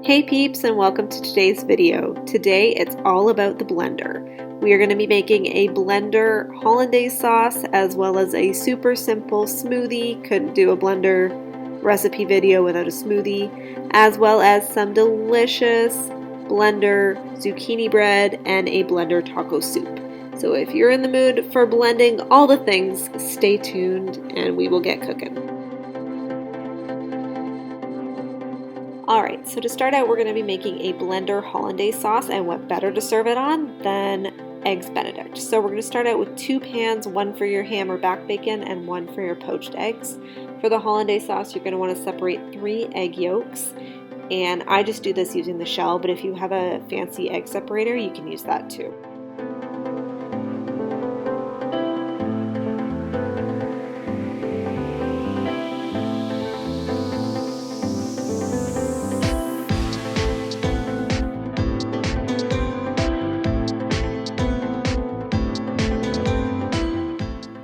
Hey peeps, and welcome to today's video. Today it's all about the blender. We are going to be making a blender hollandaise sauce as well as a super simple smoothie. Couldn't do a blender recipe video without a smoothie, as well as some delicious blender zucchini bread and a blender taco soup. So if you're in the mood for blending all the things, stay tuned and we will get cooking. Alright, so to start out, we're going to be making a blender hollandaise sauce, and what better to serve it on than Eggs Benedict. So we're going to start out with 2 pans, one for your ham or back bacon and one for your poached eggs. For the hollandaise sauce, you're going to want to separate 3 egg yolks, and I just do this using the shell, but if you have a fancy egg separator, you can use that too.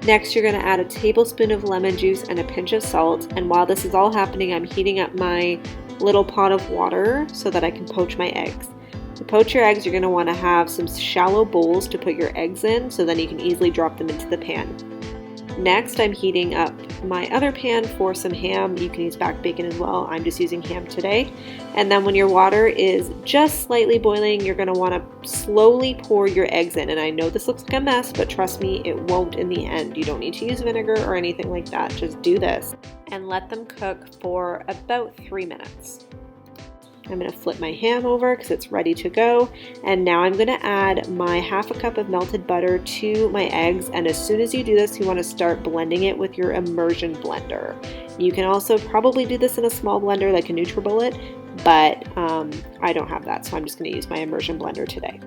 Next, you're going to add a tablespoon of lemon juice and a pinch of salt, and while this is all happening, I'm heating up my little pot of water so that I can poach my eggs. To poach your eggs, you're going to want to have some shallow bowls to put your eggs in, so then you can easily drop them into the pan. Next, I'm heating up my other pan for some ham. You can use back bacon as well. I'm just using ham today. And then when your water is just slightly boiling, you're going to want to slowly pour your eggs in. And I know this looks like a mess, but trust me, it won't in the end. You don't need to use vinegar or anything like that. Just do this and let them cook for about 3 minutes. I'm going to flip my ham over because it's ready to go, and now I'm going to add my ½ cup of melted butter to my eggs, and as soon as you do this, you want to start blending it with your immersion blender. You can also probably do this in a small blender like a NutriBullet, but I don't have that, so I'm just going to use my immersion blender today.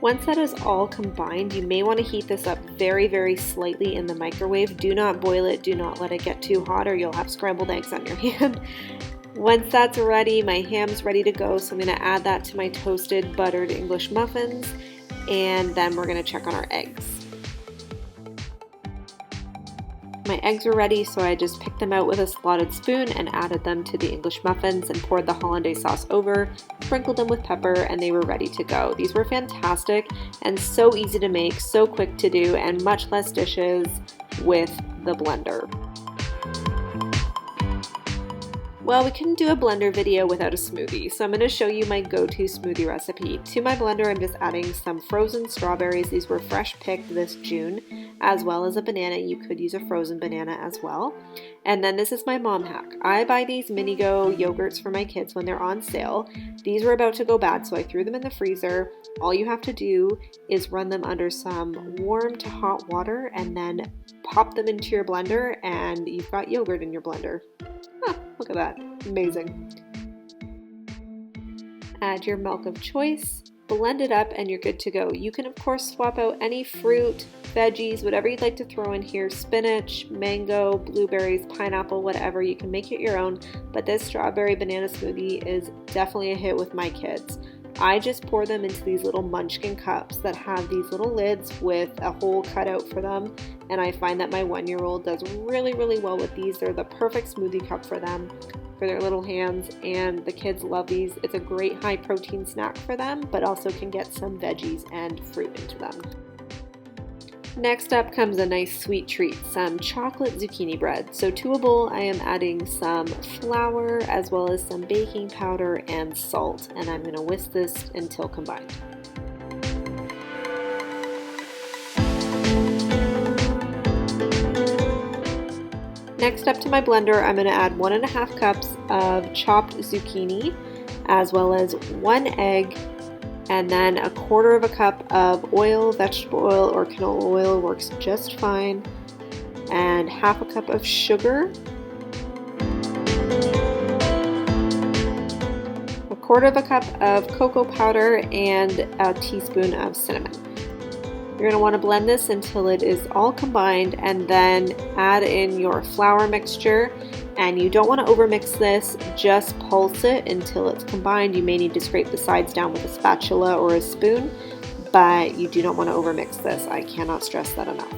Once that is all combined, you may want to heat this up very, very slightly in the microwave. Do not boil it, do not let it get too hot or you'll have scrambled eggs on your hand. Once that's ready, my ham's ready to go, so I'm going to add that to my toasted buttered English muffins, and then we're going to check on our eggs. My eggs were ready, so I just picked them out with a slotted spoon and added them to the English muffins and poured the hollandaise sauce over, sprinkled them with pepper, and they were ready to go. These were fantastic and so easy to make, so quick to do, and much less dishes with the blender. Well, we couldn't do a blender video without a smoothie, so I'm going to show you my go-to smoothie recipe. To my blender, I'm just adding some frozen strawberries. These were fresh picked this June, as well as a banana. You could use a frozen banana as well. And then this is my mom hack. I buy these Minigo yogurts for my kids when they're on sale. These were about to go bad, so I threw them in the freezer. All you have to do is run them under some warm to hot water and then pop them into your blender, and you've got yogurt in your blender. Look at that, amazing. Add your milk of choice, blend it up, and you're good to go. You can of course swap out any fruit, veggies, whatever you'd like to throw in here, spinach, mango, blueberries, pineapple, whatever. You can make it your own, but this strawberry banana smoothie is definitely a hit with my kids. I just pour them into these little munchkin cups that have these little lids with a hole cut out for them, and I find that my 1-year-old does really, really well with these. They're the perfect smoothie cup for them, for their little hands, and the kids love these. It's a great high protein snack for them, but also can get some veggies and fruit into them. Next up comes a nice sweet treat, some chocolate zucchini bread. So to a bowl, I am adding some flour as well as some baking powder and salt, and I'm going to whisk this until combined. Next up to my blender, I'm going to add 1½ cups of chopped zucchini as well as 1 egg, and then 1/4 cup of oil. Vegetable oil or canola oil works just fine, and ½ cup of sugar, 1/4 cup of cocoa powder, and a teaspoon of cinnamon. You're going to want to blend this until it is all combined, and then add in your flour mixture. And you don't want to overmix this, just pulse it until it's combined. You may need to scrape the sides down with a spatula or a spoon, but you do not want to overmix this. I cannot stress that enough.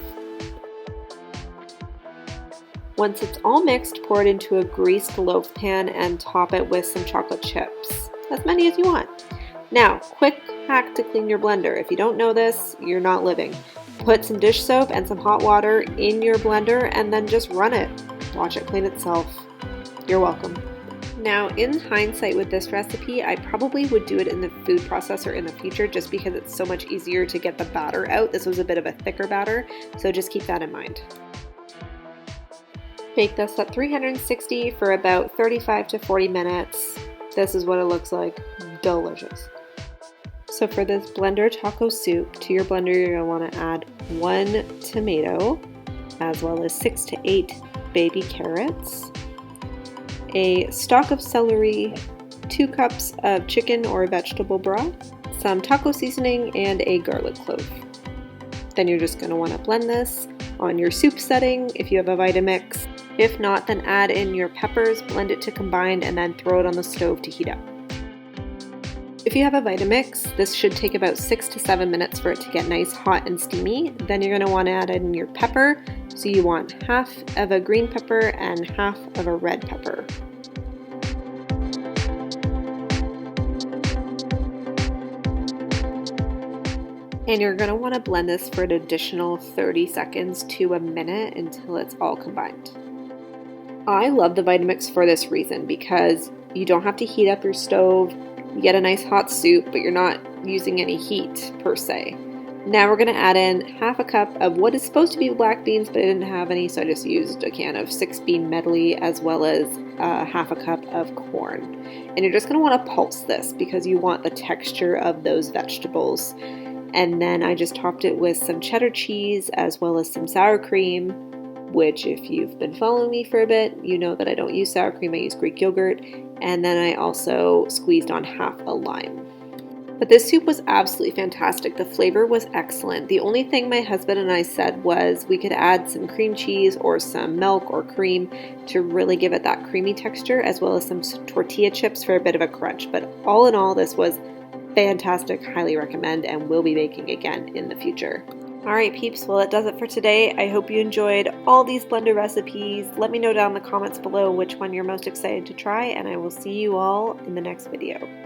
Once it's all mixed, pour it into a greased loaf pan and top it with some chocolate chips, as many as you want. Now, quick hack to clean your blender. If you don't know this, you're not living. Put some dish soap and some hot water in your blender and then just run it. Watch it clean itself. You're welcome. Now, in hindsight with this recipe, I probably would do it in the food processor in the future just because it's so much easier to get the batter out. This was a bit of a thicker batter, so just keep that in mind. Bake this at 360 for about 35 to 40 minutes. This is what it looks like. Delicious. So for this blender taco soup, to your blender you're going to want to add 1 tomato, as well as 6 to 8 baby carrots, a stalk of celery, 2 cups of chicken or vegetable broth, some taco seasoning, and a garlic clove. Then you're just going to want to blend this on your soup setting if you have a Vitamix. If not, then add in your peppers, blend it to combine, and then throw it on the stove to heat up. If you have a Vitamix, this should take about 6 to 7 minutes for it to get nice, hot, and steamy. Then you're going to want to add in your pepper. So you want half of a green pepper and half of a red pepper. And you're going to want to blend this for an additional 30 seconds to a minute until it's all combined. I love the Vitamix for this reason because you don't have to heat up your stove. You get a nice hot soup, but you're not using any heat per se. Now we're going to add in half a cup of what is supposed to be black beans, but I didn't have any, so I just used a can of 6-bean medley as well as half a cup of corn. And you're just going to want to pulse this because you want the texture of those vegetables. And then I just topped it with some cheddar cheese as well as some sour cream, which if you've been following me for a bit, you know that I don't use sour cream, I use Greek yogurt. And then I also squeezed on half a lime. But this soup was absolutely fantastic. The flavor was excellent. The only thing my husband and I said was we could add some cream cheese or some milk or cream to really give it that creamy texture, as well as some tortilla chips for a bit of a crunch. But all in all, this was fantastic. Highly recommend, and will be baking again in the future. Alright peeps, well that does it for today. I hope you enjoyed all these blender recipes. Let me know down in the comments below which one you're most excited to try, and I will see you all in the next video.